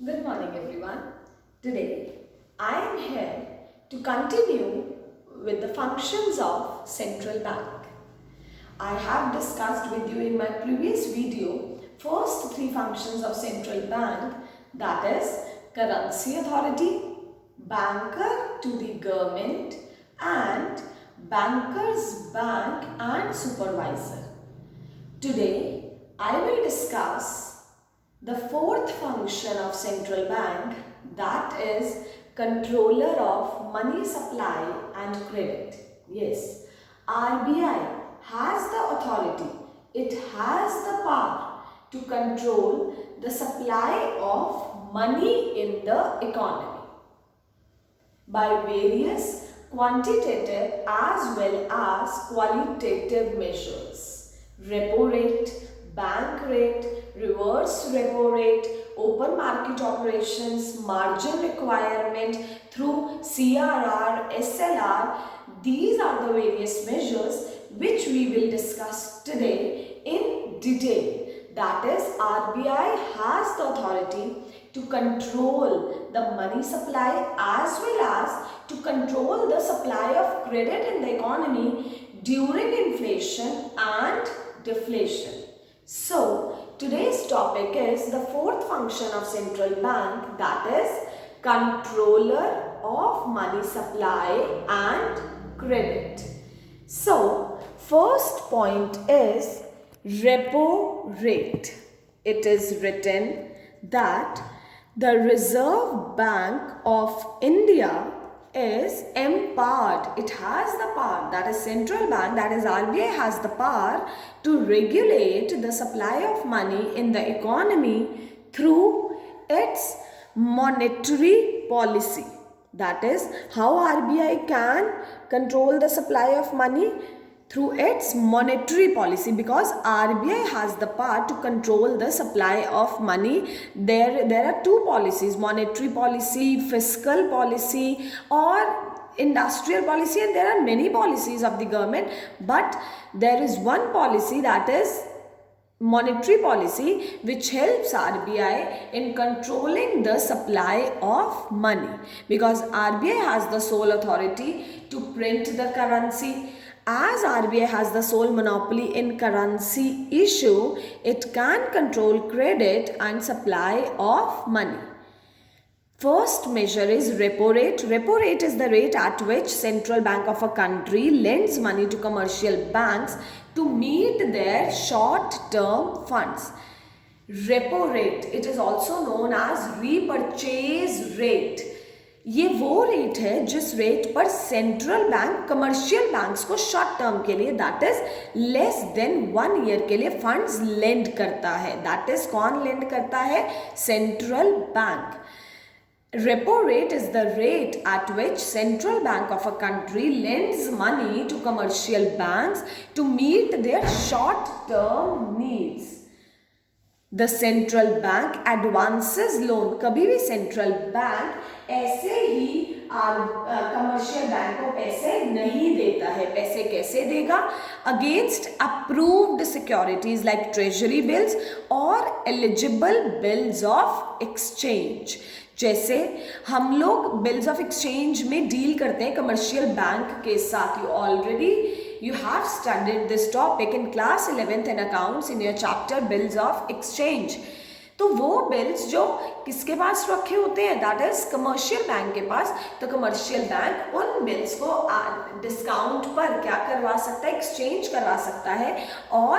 Good morning, everyone. Today, I am here to continue with the functions of central bank. I have discussed with you in my previous video first three functions of central bank, that is currency authority, banker to the government, and bankers bank and supervisor. Today, I will discuss the fourth function of central bank, that is controller of money supply and credit. Yes, RBI has the authority, it has the power to control the supply of money in the economy by various quantitative as well as qualitative measures. Repo rate, bank rate, reverse repo rate, open market operations, margin requirement through CRR, SLR. These are the various measures which we will discuss today in detail. That is, RBI has the authority to control the money supply as well as to control the supply of credit in the economy during inflation and deflation. So, today's topic is the fourth function of central bank, that is controller of money supply and credit. So, first point is repo rate. It is written that the Reserve Bank of India is empowered. It has the power, that is central bank, that is RBI has the power to regulate the supply of money in the economy through its monetary policy. That is how RBI can control the supply of money through its monetary policy, because RBI has the power to control the supply of money. There are two policies, monetary policy, fiscal policy, or industrial policy, and there are many policies of the government, but there is one policy, that is monetary policy, which helps RBI in controlling the supply of money, because RBI has the sole authority to print the currency. As RBI has the sole monopoly in currency issue, it can control credit and supply of money. First measure is repo rate. Repo rate is the rate at which central bank of a country lends money to commercial banks to meet their short-term funds. Repo rate, it is also known as repurchase rate. ये वो rate है जिस rate पर central bank commercial banks को short term के लिए, that is less than 1 year के लिए फंड्स लेंड करता है. दैट इज कौन लेंड करता है? Central bank. Repo rate is the rate at which central bank of a country lends money to commercial banks to meet their short-term needs. The central bank advances loan. कभी भी central bank ऐसे ही commercial bank को पैसे नहीं देता है. पैसे कैसे देगा? Against approved securities like treasury bills और एलिजिबल बिल्स ऑफ एक्सचेंज. जैसे हम लोग बिल्स ऑफ एक्सचेंज में डील करते हैं कमर्शियल बैंक के साथ. You have studied this topic in class 11th in accounts in your chapter bills of exchange. तो वो बिल्स जो किसके पास रखे होते हैं? दैट इज कमर्शियल बैंक के पास. तो कमर्शियल बैंक उन बिल्स को डिस्काउंट पर क्या करवा सकता है? एक्सचेंज करवा सकता है और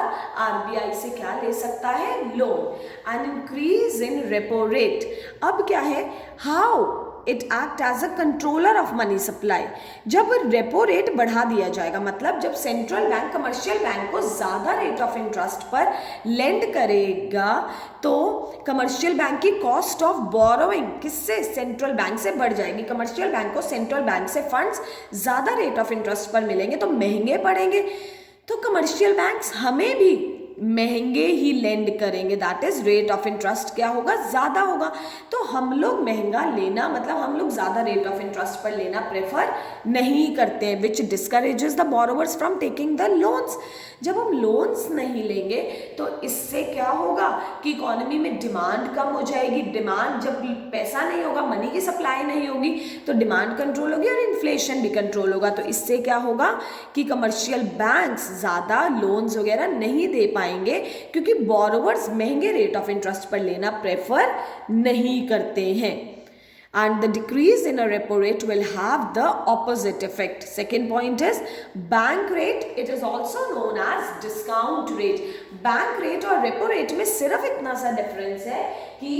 आरबीआई से क्या ले सकता है? Loan. And increase in repo rate. अब क्या है? How it act as a controller of money supply. जब रेपो रेट बढ़ा दिया जाएगा, मतलब जब सेंट्रल बैंक कमर्शियल बैंक को ज़्यादा रेट ऑफ इंटरेस्ट पर लेंड करेगा, तो कमर्शियल बैंक की कॉस्ट ऑफ बोरोइंग किससे? सेंट्रल बैंक से बढ़ जाएगी. कमर्शियल बैंक को सेंट्रल बैंक से फंड्स ज़्यादा रेट ऑफ इंटरेस्ट पर मिलेंगे तो महंगे पड़ेंगे. तो कमर्शियल बैंक्स हमें भी महंगे ही लेंड करेंगे, that is rate of interest क्या होगा, ज़्यादा होगा। तो हम लोग महंगा लेना मतलब हम लोग ज़्यादा रेट ऑफ इंटरेस्ट पर लेना प्रेफर नहीं करते हैं, which discourages the borrowers from taking the loans. जब हम लोन्स नहीं लेंगे तो इससे क्या होगा कि इकोनॉमी में डिमांड कम हो जाएगी। डिमांड, जब पैसा नहीं होगा, मनी की सप्लाई नहीं होगी, तो डिमांड कंट्रोल होगी और इन्फ्लेशन भी कंट्रोल होगा। तो इससे क्या होगा कि कमर्शियल बैंक्स ज़्यादा लोन्स वगैरह नहीं दे पाएंगे, क्योंकि बोरोवर्स महंगे रेट ऑफ इंटरेस्ट पर लेना प्रेफर नहीं करते हैं। And the decrease in a repo rate will have the opposite effect. Second point is bank rate. It is also known as discount rate. Bank rate और repo rate में सिर्फ इतना सा डिफरेंस है कि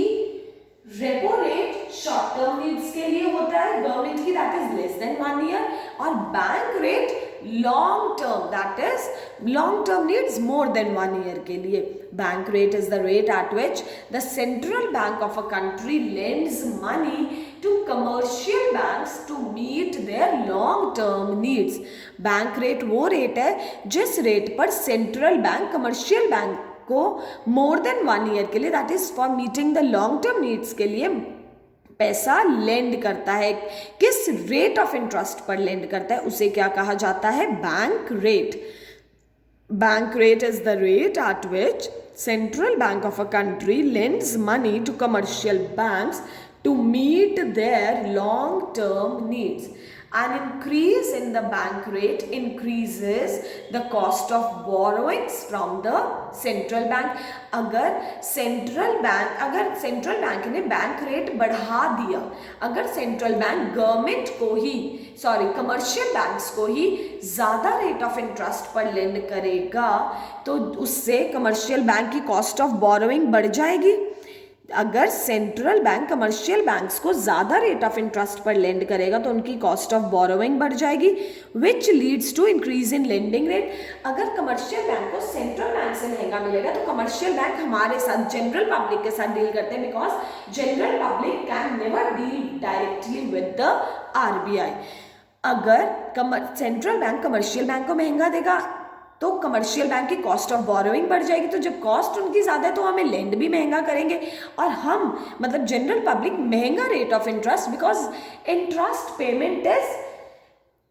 repo rate short term needs के लिए होता है गवर्नमेंट की, that is less than 1 year, और bank rate long term, that is long term needs more than 1 year के लिए। Bank rate is the rate at which the central bank of a country lends money to commercial banks to meet their long term needs. Bank rate वो rate है जिस rate पर central bank commercial bank को मोर than 1 year के लिए, that is for meeting the long term needs के लिए पैसा लेंड करता है। किस रेट ऑफ इंटरेस्ट पर लेंड करता है उसे क्या कहा जाता है, bank rate. Bank rate is the rate at which central bank of a country lends money to commercial banks to meet their long term needs. An increase in the bank rate increases the cost of borrowings from the central bank. अगर central bank ने bank rate बढ़ा दिया, अगर central bank government को ही commercial banks को ही ज़्यादा rate of interest पर लेंड करेगा तो उससे कमर्शियल बैंक की कॉस्ट ऑफ बोरोइंग बढ़ जाएगी। अगर सेंट्रल बैंक कमर्शियल बैंक्स को ज़्यादा रेट ऑफ इंटरेस्ट पर लेंड करेगा तो उनकी कॉस्ट ऑफ बोरोइंग बढ़ जाएगी, which leads to increase in lending rate. अगर कमर्शियल बैंक को सेंट्रल बैंक से महंगा मिलेगा तो कमर्शियल बैंक हमारे साथ, जनरल पब्लिक के साथ डील करते हैं, because general public can never deal directly with the RBI. अगर सेंट्रल बैंक कमर्शियल बैंक को महंगा देगा तो कमर्शियल बैंक की कॉस्ट ऑफ बोरोइंग बढ़ जाएगी। तो जब कॉस्ट उनकी ज़्यादा है तो हमें लेंड भी महंगा करेंगे और हम मतलब जनरल पब्लिक महंगा rate of interest, because interest payment is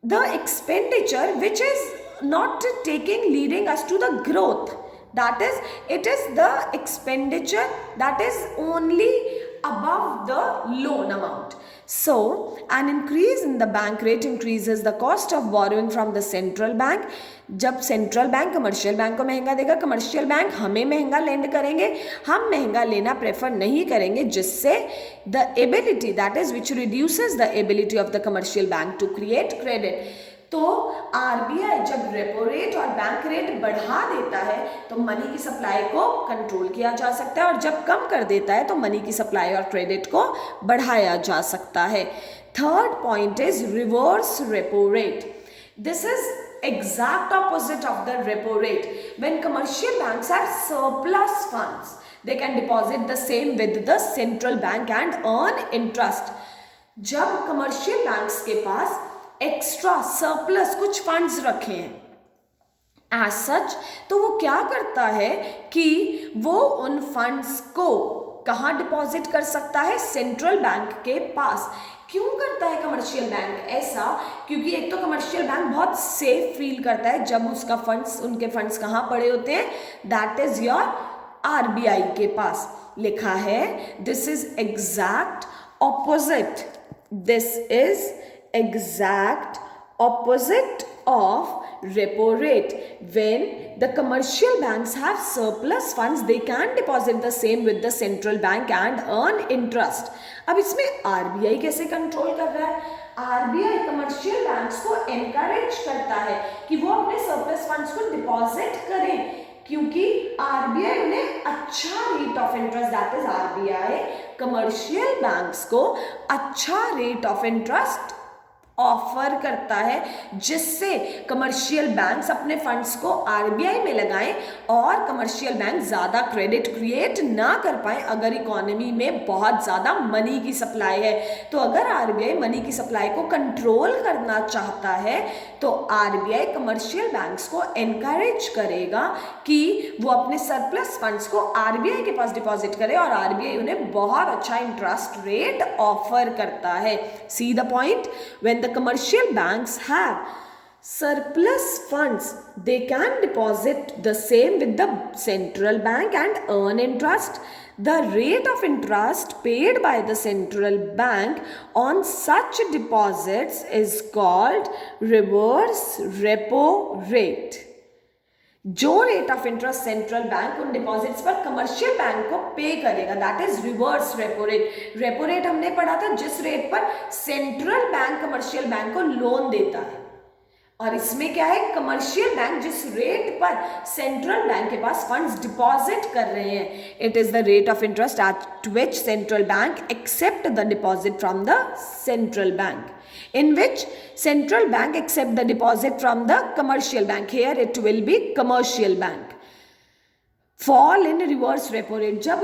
the expenditure which is not taking leading us to the growth, that is it is the expenditure that is only above the loan amount. So an increase in the bank rate increases the cost of borrowing from the central bank. जब central bank commercial bank को महंगा देगा, commercial bank हमें महंगा land करेंगे, हम महंगा लेना प्रेफर नहीं करेंगे, जिससे the ability that is which reduces the ability of the commercial bank to create credit. तो आरबीआई जब रेपो रेट और बैंक रेट बढ़ा देता है तो मनी की सप्लाई को कंट्रोल किया जा सकता है, और जब कम कर देता है तो मनी की सप्लाई और क्रेडिट को बढ़ाया जा सकता है। Third point is reverse repo rate. This is exact opposite of the repo rate. When commercial banks have surplus funds, they can deposit the same with the central bank and earn interest. जब commercial banks के पास extra surplus कुछ funds रखे हैं as such, तो वो क्या करता है कि वो उन फंड्स को कहाँ डिपॉजिट कर सकता है, सेंट्रल बैंक के पास। क्यों करता है कमर्शियल बैंक ऐसा? क्योंकि एक तो कमर्शियल बैंक बहुत सेफ फील करता है जब उसका फंड्स, उनके फंड्स कहाँ पड़े होते हैं, दैट इज योर आरबीआई के पास। लिखा है this is exact opposite, this is exact opposite of repo rate. When the commercial banks have surplus funds, they can deposit the same with the central bank and earn interest. अब इसमें RBI कैसे control कर रहा है? RBI commercial banks को encourage करता है कि वो अपने सरप्लस फंड्स को डिपॉजिट करें, क्योंकि आरबीआई उन्हें अच्छा rate of interest, that is RBI commercial banks को अच्छा रेट ऑफ इंटरेस्ट ऑफर करता है, जिससे कमर्शियल बैंक्स अपने फंड्स को आरबीआई में लगाएं और कमर्शियल बैंक ज़्यादा क्रेडिट क्रिएट ना कर पाए अगर इकोनॉमी में बहुत ज़्यादा मनी की सप्लाई है। तो अगर आरबीआई मनी की सप्लाई को कंट्रोल करना चाहता है तो आरबीआई कमर्शियल बैंक्स को एनकरेज करेगा कि वो अपने सरप्लस फंड्स को आरबीआई के पास डिपॉजिट करे और आरबीआई उन्हें बहुत अच्छा इंटरेस्ट रेट ऑफर करता है। See the point, when the commercial banks have surplus funds, they can deposit the same with the central bank and earn interest. The rate of interest paid by the central bank on such deposits is called reverse repo rate. जो rate of interest central bank उन deposits पर commercial bank को pay करेगा, that is reverse repo rate. Repo rate हमने पढ़ा था जिस rate पर सेंट्रल बैंक कमर्शियल बैंक को लोन देता है, और इसमें क्या है, कमर्शियल बैंक जिस रेट पर सेंट्रल बैंक के पास फंड्स डिपॉजिट कर रहे हैं, it is the rate of interest at which central bank accept the deposit from the central bank, in which central bank accept the deposit from the commercial bank. Here it will be commercial bank. Fall in reverse repo rate, जब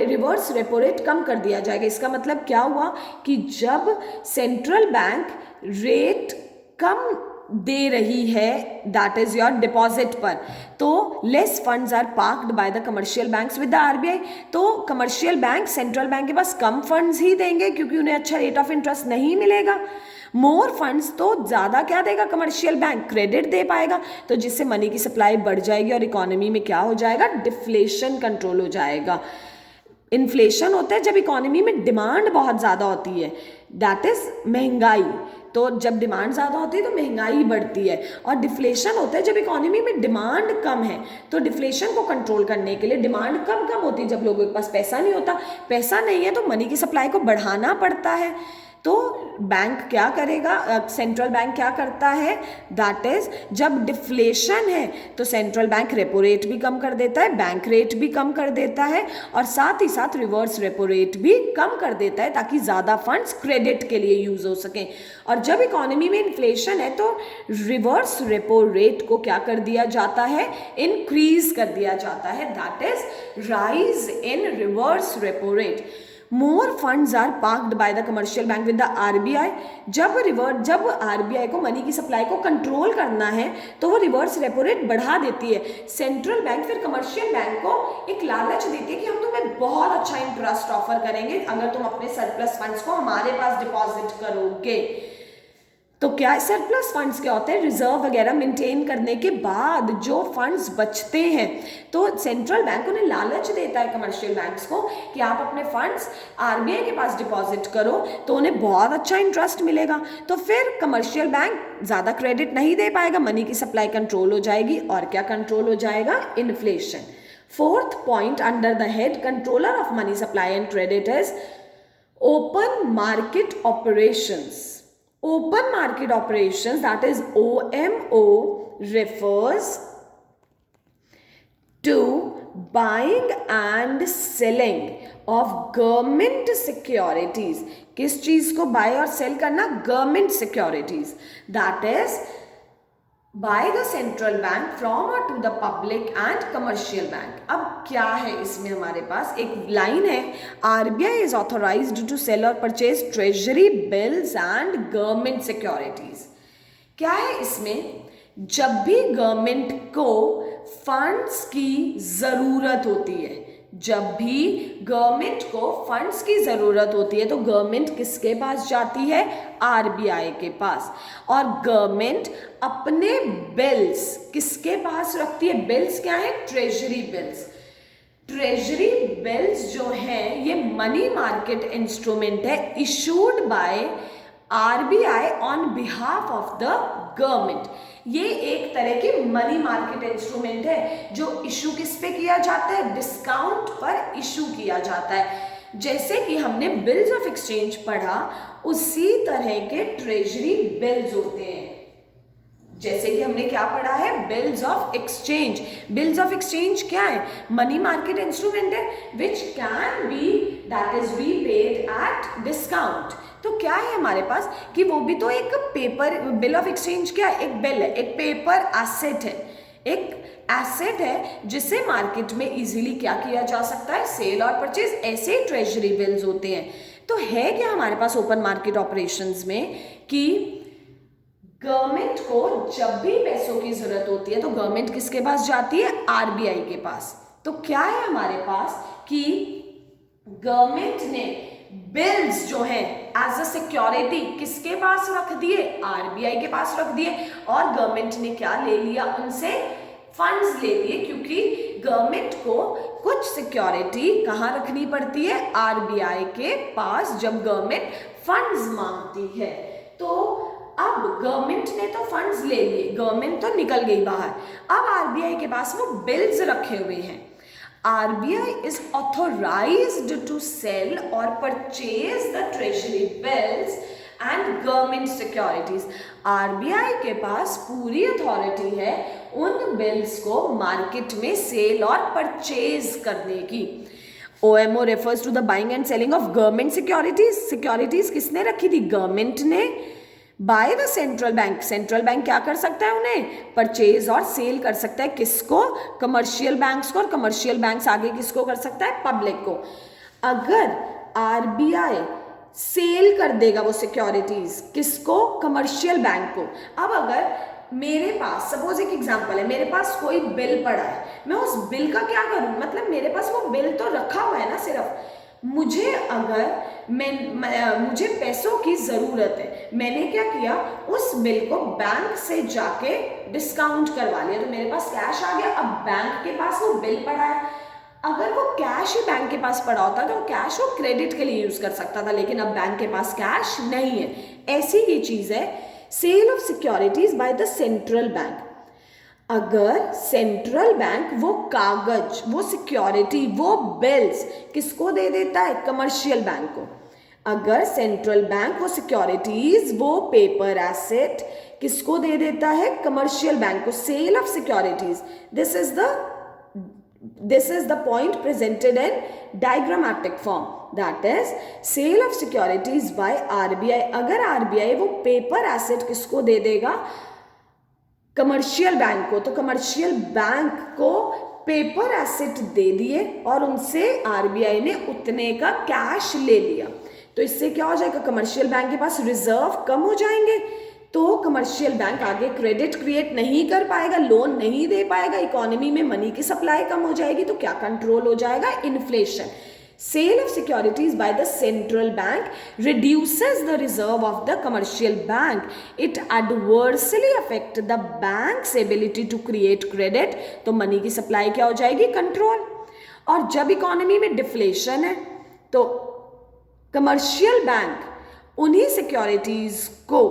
reverse repo rate कम कर दिया जाएगा, इसका मतलब क्या हुआ कि जब सेंट्रल बैंक रेट कम दे रही है दैट इज योर डिपॉजिट पर, तो less funds are parked by the commercial banks with the RBI. तो कमर्शियल बैंक सेंट्रल बैंक के पास कम फंड्स ही देंगे क्योंकि उन्हें अच्छा रेट ऑफ इंटरेस्ट नहीं मिलेगा। मोर फंड्स तो ज़्यादा क्या देगा कमर्शियल बैंक, क्रेडिट दे पाएगा, तो जिससे मनी की सप्लाई बढ़ जाएगी और इकोनॉमी में क्या हो जाएगा, डिफ्लेशन कंट्रोल हो जाएगा। इन्फ्लेशन होता है जब इकोनॉमी में डिमांड बहुत ज़्यादा होती है, दैट इज महंगाई। तो जब डिमांड ज़्यादा होती है तो महंगाई बढ़ती है, और डिफ्लेशन होता है जब इकोनॉमी में डिमांड कम है। तो डिफ्लेशन को कंट्रोल करने के लिए डिमांड कम होती है जब लोगों के पास पैसा नहीं होता, पैसा नहीं है तो मनी की सप्लाई को बढ़ाना पड़ता है। तो बैंक क्या करेगा, सेंट्रल बैंक क्या करता है, दैट इज जब डिफ्लेशन है तो सेंट्रल बैंक रेपो रेट भी कम कर देता है, बैंक रेट भी कम कर देता है, और साथ ही साथ रिवर्स रेपो रेट भी कम कर देता है ताकि ज़्यादा फंड्स क्रेडिट के लिए यूज हो सकें। और जब इकोनॉमी में इन्फ्लेशन है तो रिवर्स रेपो रेट को क्या कर दिया जाता है, इंक्रीज कर दिया जाता है, that is rise in reverse repo rate. More funds are parked by the commercial bank with the RBI. जब आरबीआई को मनी की सप्लाई को कंट्रोल करना है तो वो रिवर्स रेपो रेट बढ़ा देती है। सेंट्रल बैंक फिर कमर्शियल बैंक को एक लालच देती है कि हम तुम्हें बहुत अच्छा इंटरेस्ट ऑफर करेंगे अगर तुम अपने सरप्लस फंड्स को हमारे पास डिपॉजिट करोगे। तो क्या सरप्लस फंड्स क्या होते हैं, रिजर्व वगैरह मेंटेन करने के बाद जो फंड्स बचते हैं तो सेंट्रल बैंक उन्हें लालच देता है कमर्शियल बैंक्स को कि आप अपने फंड्स आरबीआई के पास डिपॉजिट करो तो उन्हें बहुत अच्छा इंटरेस्ट मिलेगा। तो फिर कमर्शियल बैंक ज़्यादा क्रेडिट नहीं दे पाएगा, मनी की सप्लाई कंट्रोल हो जाएगी, और क्या कंट्रोल हो जाएगा, inflation. Fourth point under the head controller of money supply and credit is open market operations. Open market operations, that is OMO, refers to buying and selling of government securities. किस चीज को bye और sell करना, government securities, that is buy the central bank from और to the public and commercial bank. अब क्या है इसमें, हमारे पास एक लाइन है, RBI is authorised to sell और purchase treasury bills and government securities. क्या है इसमें, जब भी गवर्नमेंट को फंड्स की जरूरत होती है, जब भी गवर्नमेंट को फंड्स की ज़रूरत होती है तो गवर्नमेंट किसके पास जाती है, आरबीआई के पास। और गवर्नमेंट अपने बिल्स किसके पास रखती है, बिल्स क्या है, ट्रेजरी बिल्स। ट्रेजरी बिल्स जो हैं ये मनी मार्केट इंस्ट्रूमेंट है issued by RBI on behalf of the government. ये एक तरह की मनी मार्केट इंस्ट्रूमेंट है जो इशू किस पे किया जाता है, डिस्काउंट पर इशू किया जाता है। जैसे कि हमने बिल्स ऑफ एक्सचेंज पढ़ा, उसी तरह के ट्रेजरी बिल्स होते हैं। जैसे कि हमने क्या पढ़ा है, bills of exchange. Bills of exchange क्या है, मनी मार्केट इंस्ट्रूमेंट है which can be that is repaid at discount. तो क्या है हमारे पास कि वो भी तो एक पेपर, बिल ऑफ एक्सचेंज क्या है, एक बिल है, एक पेपर एसेट है, एक एसेट है जिसे मार्केट में इजीली क्या किया जा सकता है, सेल और परचेज। ऐसे ट्रेजरी बिल्स होते हैं। तो है क्या हमारे पास ओपन मार्केट ऑपरेशंस में कि गवर्नमेंट को जब भी पैसों की जरूरत होती है तो गवर्नमेंट किसके पास जाती है, आरबीआई के पास। तो क्या है हमारे पास कि गवर्नमेंट ने बिल्स जो है एज अ सिक्योरिटी किसके पास रख दिए, आरबीआई के पास रख दिए। और गवर्नमेंट ने क्या ले लिया, उनसे फंड्स ले लिए, क्योंकि गवर्नमेंट को कुछ सिक्योरिटी कहाँ रखनी पड़ती है, आरबीआई के पास, जब गवर्नमेंट फंड्स मांगती है। तो अब गवर्नमेंट ने तो फंड्स ले लिए, गवर्नमेंट तो निकल गई बाहर, अब आरबीआई के पास वो बिल्स रखे हुए हैं। RBI is authorised to sell और purchase the treasury bills and government securities. RBI के पास पूरी अथॉरिटी है उन बिल्स को मार्केट में सेल और परचेज करने की। OMO refers to the buying and selling of government securities। Securities किसने रखी थी, गवर्नमेंट ने, bye the central bank. Central bank क्या कर सकता है, उन्हें परचेज और सेल कर सकता है, किसको, कमर्शियल बैंक्स को, और कमर्शियल बैंक्स आगे किसको कर सकता है, पब्लिक को। अगर आरबीआई सेल कर देगा वो सिक्योरिटीज, किसको, कमर्शियल बैंक को। अब अगर मेरे पास सपोज एक एग्जांपल है, मेरे पास कोई बिल पड़ा है, मैं उस बिल का क्या करूं, मतलब मेरे पास वो बिल तो रखा हुआ है ना, सिर्फ मुझे अगर मुझे पैसों की ज़रूरत है, मैंने क्या किया, उस बिल को बैंक से जाके डिस्काउंट करवा लिया, तो मेरे पास कैश आ गया। अब बैंक के पास वो बिल पड़ा है, अगर वो कैश ही बैंक के पास पड़ा होता तो कैश वो क्रेडिट के लिए यूज़ कर सकता था, लेकिन अब बैंक के पास कैश नहीं है। ऐसी ही चीज़ है sale of securities by the central bank. अगर सेंट्रल बैंक वो कागज, वो सिक्योरिटी, वो बिल्स किसको दे देता है, कमर्शियल बैंक को। अगर सेंट्रल बैंक वो सिक्योरिटीज, वो पेपर एसेट किसको दे देता है, कमर्शियल बैंक को। Sale of securities, this is the point presented in diagrammatic form, that is sale of securities by RBI। अगर RBI वो पेपर एसेट किसको दे देगा, कमर्शियल बैंक को, तो कमर्शियल बैंक को पेपर एसेट दे दिए और उनसे आरबीआई ने उतने का कैश ले लिया। तो इससे क्या हो जाएगा, कमर्शियल बैंक के पास रिजर्व कम हो जाएंगे, तो कमर्शियल बैंक आगे क्रेडिट क्रिएट नहीं कर पाएगा, लोन नहीं दे पाएगा, इकोनॉमी में मनी की सप्लाई कम हो जाएगी, तो क्या कंट्रोल हो जाएगा, inflation. Sale of securities by the central bank reduces the reserve of the commercial bank. It adversely affects the bank's ability to create credit. तो मनी की सप्लाई क्या हो जाएगी, कंट्रोल। और जब इकोनॉमी में डिफ्लेशन है तो कमर्शियल बैंक उन्हीं सिक्योरिटीज को,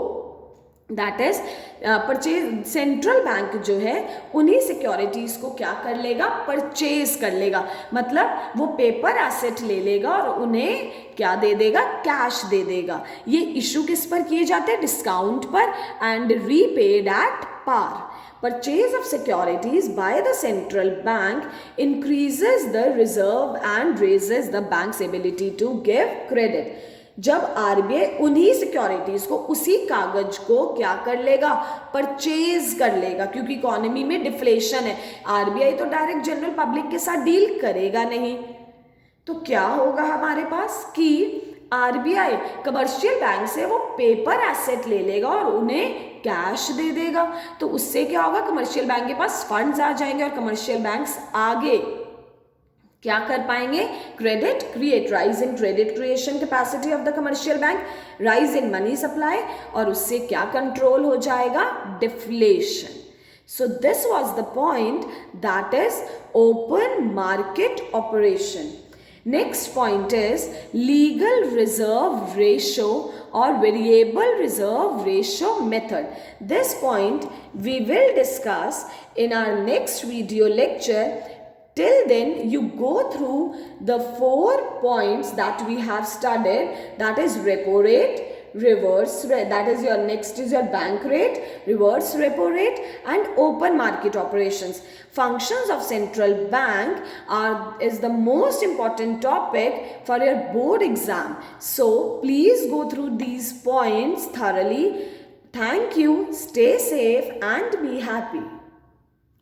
that is purchase, central bank जो है उन्हीं सिक्योरिटीज को क्या कर लेगा, परचेज कर लेगा, मतलब वो पेपर एसेट ले लेगा और उन्हें क्या दे देगा, कैश दे देगा। ये इशू किस पर किए जाते हैं, डिस्काउंट पर, and repaid at par. Purchase of securities by the central bank increases the reserve and raises the bank's ability to give credit। जब आरबीआई उन्हीं सिक्योरिटीज को, उसी कागज को क्या कर लेगा, परचेज कर लेगा, क्योंकि इकोनॉमी में डिफ्लेशन है, आरबीआई तो डायरेक्ट जनरल पब्लिक के साथ डील करेगा नहीं। तो क्या होगा हमारे पास कि आरबीआई कमर्शियल बैंक से वो पेपर एसेट ले लेगा और उन्हें कैश दे देगा। तो उससे क्या होगा, कमर्शियल बैंक के पास फंड्स आ जाएंगे और कमर्शियल बैंक्स आगे क्या कर पाएंगे, credit create, rise in credit creation capacity of the commercial bank, rise in money supply, और उससे क्या कंट्रोल हो जाएगा, deflation. So this was the point, that is open market operation. Next point is legal reserve ratio or variable reserve ratio method. This point we will discuss in our next video lecture. Till then, you go through the 4 points that we have studied, that is repo rate, that is your next is your bank rate, reverse repo rate and open market operations. Functions of central bank is the most important topic for your board exam. So please go through these points thoroughly. Thank you. Stay safe and be happy.